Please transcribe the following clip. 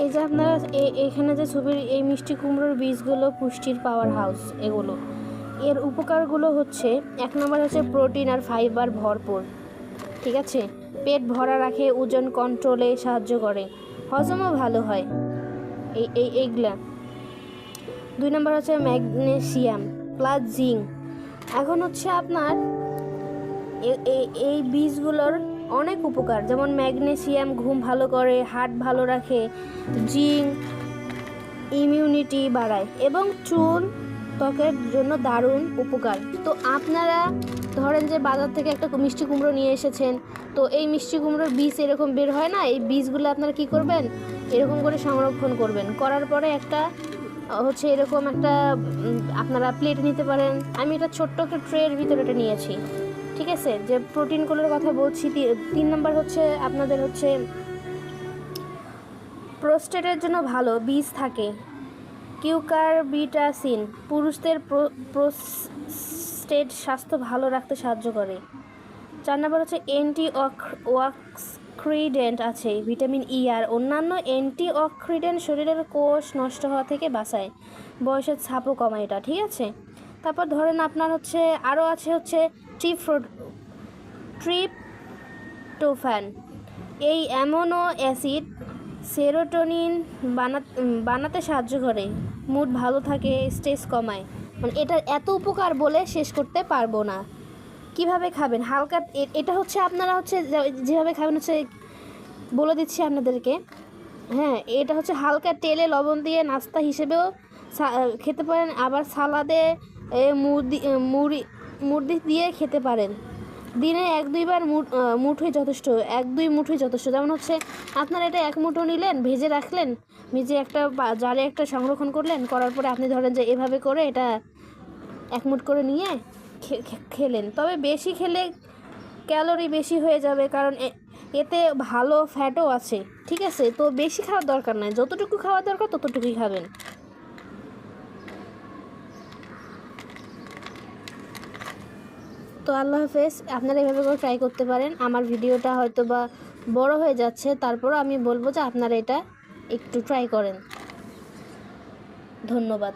এই যে আপনারা এখানে যে ছবির এই মিষ্টি কুমড়োর বীজগুলো পুষ্টির পাওয়ার হাউস। এগুলো এর উপকারগুলো হচ্ছে, 1 নম্বর হচ্ছে প্রোটিন আর ফাইবার ভরপুর, ঠিক আছে। পেট ভরা রাখে, ওজন কন্ট্রোলে সাহায্য করে, হজমও ভালো হয় এইগুলা। 2 নম্বর হচ্ছে ম্যাগনেসিয়াম প্লাস জিঙ্ক। এখন হচ্ছে আপনার এই বীজগুলোর অনেক উপকার, যেমন ম্যাগনেসিয়াম ঘুম ভালো করে, হার্ট ভালো রাখে, জিঙ্ক ইমিউনিটি বাড়ায় এবং চুল ত্বকের জন্য দারুণ উপকার। তো আপনারা ধরেন যে বাজার থেকে একটা মিষ্টি কুমড়ো নিয়ে এসেছেন, তো এই মিষ্টি কুমড়োর বীজ এরকম বের হয় না, এই বীজগুলো আপনারা কি করবেন, এরকম করে সংরক্ষণ করবেন। করার পরে একটা হচ্ছে এরকম একটা আপনারা প্লেট নিতে পারেন। আমি এটা ছোট্ট একটা ট্রের ভিতরে এটা নিয়েছি, ঠিক আছে। যে প্রোটিনগুলোর কথা বলছি, 3 নম্বর হচ্ছে আপনাদের হচ্ছে প্রোস্টেটের জন্য ভালো বীজ থাকে, কিউকারবিটাসিন পুরুষদের প্রোস্টেট স্বাস্থ্য ভালো রাখতে সাহায্য করে। 4 নম্বর হচ্ছে অক্সিডেন্ট আছে, ভিটামিন ই আর অন্যান্য অক্সিডেন্ট শরীরের কোষ নষ্ট হওয়া থেকে বাঁচায়, বয়সের ছাপও কমায় এটা, ঠিক আছে। তারপর ধরেন আপনার হচ্ছে আরও আছে হচ্ছে ট্রিপটোফ্যান। এই অ্যামিনো অ্যাসিড সেরোটোনিন বানাতে সাহায্য করে, মুড ভালো থাকে, স্ট্রেস কমায়। মানে এটার এত উপকার বলে শেষ করতে পারবো না। কিভাবে খাবেন, হালকা এটা হচ্ছে আপনারা হচ্ছে যেভাবে খাবেন হচ্ছে বলে দিচ্ছি আপনাদেরকে। হ্যাঁ, এটা হচ্ছে হালকা তেলে লবণ দিয়ে নাস্তা হিসেবেও খেতে পারেন, আবার সালাদে মুড়ি দিয়ে খেতে পারেন। দিনে 1-2 বার মুঠোই যথেষ্ট, 1-2 মুঠোই যথেষ্ট। যেমন হচ্ছে আপনারা এটা 1 মুঠো নিলেন, ভেজে রাখলেন, ভেজে একটা জারে একটা সংরক্ষণ করলেন, করার পরে আপনি ধরেন যে এভাবে করে এটা 1 মুঠ করে নিয়ে খেলেন। তবে বেশি খেলে ক্যালোরি বেশি হয়ে যাবে, কারণ এতে ভালো ফ্যাটও আছে, ঠিক আছে। তো বেশি খাওয়ার দরকার নাই, যতটুকু খাওয়ার দরকার ততটুকুই খাবেন। তো আল্লাহ হাফেজ। আপনারা এভাবে করে ট্রাই করতে পারেন। আমার ভিডিওটা হয়তো বা বড় হয়ে যাচ্ছে, তারপরও আমি বলবো যে আপনারা এটা একটু ট্রাই করেন। ধন্যবাদ।